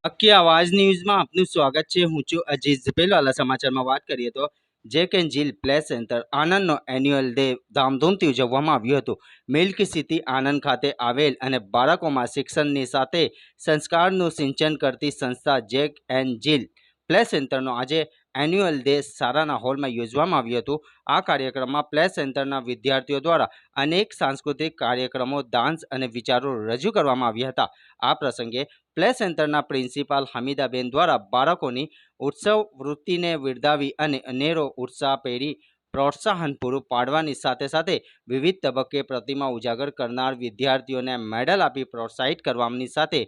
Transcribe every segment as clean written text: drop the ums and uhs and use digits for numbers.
અક્કી આવાજ ન્યૂઝમાં આપનું સ્વાગત છે। હું છું અજીઝ। પહેલા સમાચારમાં વાત કરીએ તો Jack and Jill play centre આનંદનો એન્યુઅલ ડે ધામધૂમથી ઉજવવામાં આવ્યો હતો। મિલ્ક સિટી આનંદ ખાતે આવેલ અને બાળકોમાં શિક્ષણની સાથે સંસ્કારનું સિંચન કરતી સંસ્થા જેક એન્ડ જીલ પ્લે સેન્ટરનો આજે એન્યુઅલ ડે શાળાના હોલમાં યોજવામાં આવ્યું હતું। આ કાર્યક્રમમાં પ્લે સેન્ટરના વિદ્યાર્થીઓ દ્વારા અનેક સાંસ્કૃતિક કાર્યક્રમો, ડાન્સ અને વિચારો રજૂ કરવામાં આવ્યા હતા। આ પ્રસંગે પ્લે સેન્ટરના પ્રિન્સિપાલ હમીદાબેન દ્વારા બાળકોની ઉત્સવ વૃત્તિને બિરદાવી અને અનેરો ઉત્સાહ પેરી પ્રોત્સાહન પૂરું પાડવાની સાથે સાથે વિવિધ તબક્કે પ્રતિમા ઉજાગર કરનાર વિદ્યાર્થીઓને મેડલ આપી પ્રોત્સાહિત કરવાની સાથે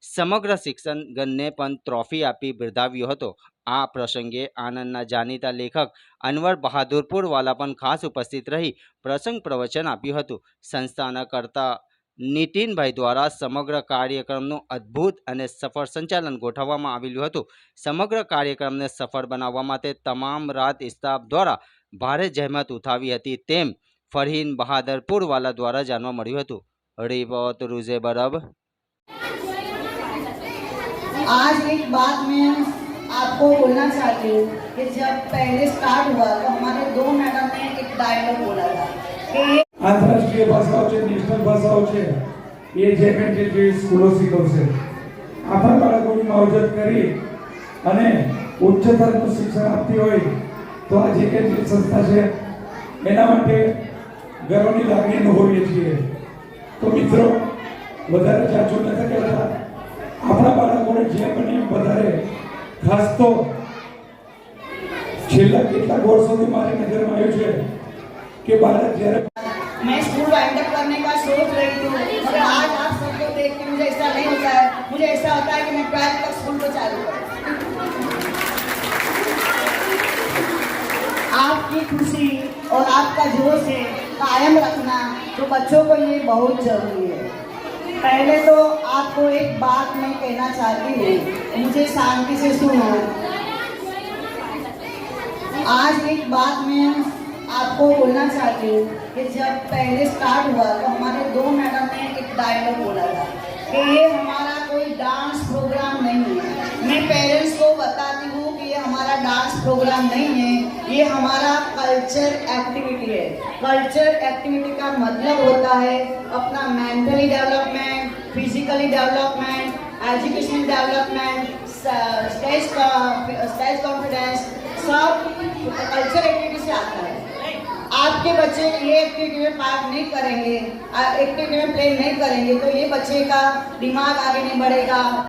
સમગ્ર શિક્ષણગણને પણ ટ્રોફી આપી બિરદાવ્યો હતો। આ પ્રસંગે આનંદના જાણીતા લેખક અનવર બહાદુરપુરવાલા પણ ખાસ ઉપસ્થિત રહી પ્રસંગ પ્રવચન આપ્યું હતું। સંસ્થાના કરતા નીતિનભાઈ દ્વારા સમગ્ર કાર્યક્રમનું અદ્ભુત અને સફળ સંચાલન ગોઠવવામાં આવેલું હતું। સમગ્ર કાર્યક્રમને સફળ બનાવવા માટે તમામ રાત સ્ટાફ દ્વારા ભારે જહેમત ઉઠાવી હતી તેમ ફરહીન બહાદરપુરવાલા દ્વારા જાણવા મળ્યું હતું। રિપોર્ટ રૂઝે બરબ। आज एक बात मैं आपको बोलना चाहती हूँ कि जब पहले स्टार्ट हुआ तो हमारे दो मैडम ने एक डायलॉग बोला था कि आंतरराष्ट्रीय भाषाओं છે, નેશનલ ભાષાઓ છે એ જે કંઈ જે સ્કૂલો શીખવશે આપણા બાળકોની માવજત કરી અને ઉચ્ચતરનું શિક્ષણ આપતી હોય તો આ જે કંઈ સંસ્થા છે એના માટે ગર્વની લાગણી અનુભવીએ છીએ। તો મિત્રો વધારે ચાચું નથી કરતા, આપણા બાળકોને જે બને વધારે ખાસ તો છેલ્લા કેટલાક વર્ષોથી મારી નજરમાં આવ્યું છે કે બાળક જ્યારે मैं स्कूल वाइंड अप करने का सोच रही थी, मगर आज आप सबको देख के मुझे ऐसा नहीं होता है। मुझे ऐसा होता है कि मैं 12th तक स्कूल को चालू करूं। आपकी खुशी और आपका जोश है कायम रखना, तो बच्चों को ये बहुत जरूरी है। पहले तो आपको एक बात मैं कहना चाहती हूँ, मुझे शांति से सुनो। आज एक बात मैं आपको बोलना चाहती हूँ कि जब पहले स्टार्ट हुआ तो हमारे दो मैडम ने एक डायलॉग बोला था कि ये हमारा कोई डांस प्रोग्राम नहीं है। मैं पेरेंट्स को बताती हूँ कि ये हमारा डांस प्रोग्राम नहीं है, ये हमारा कल्चर एक्टिविटी है। कल्चर एक्टिविटी का मतलब होता है अपना mentally development, physically development, education development, stage confidence, सब कल्चर एक्टिविटी से आता है। आपके बच्चे ये एक्टिविटी में पार्ट नहीं करेंगे, एक्टिविटी में प्ले नहीं करेंगे तो ये बच्चे का दिमाग आगे नहीं बढ़ेगा।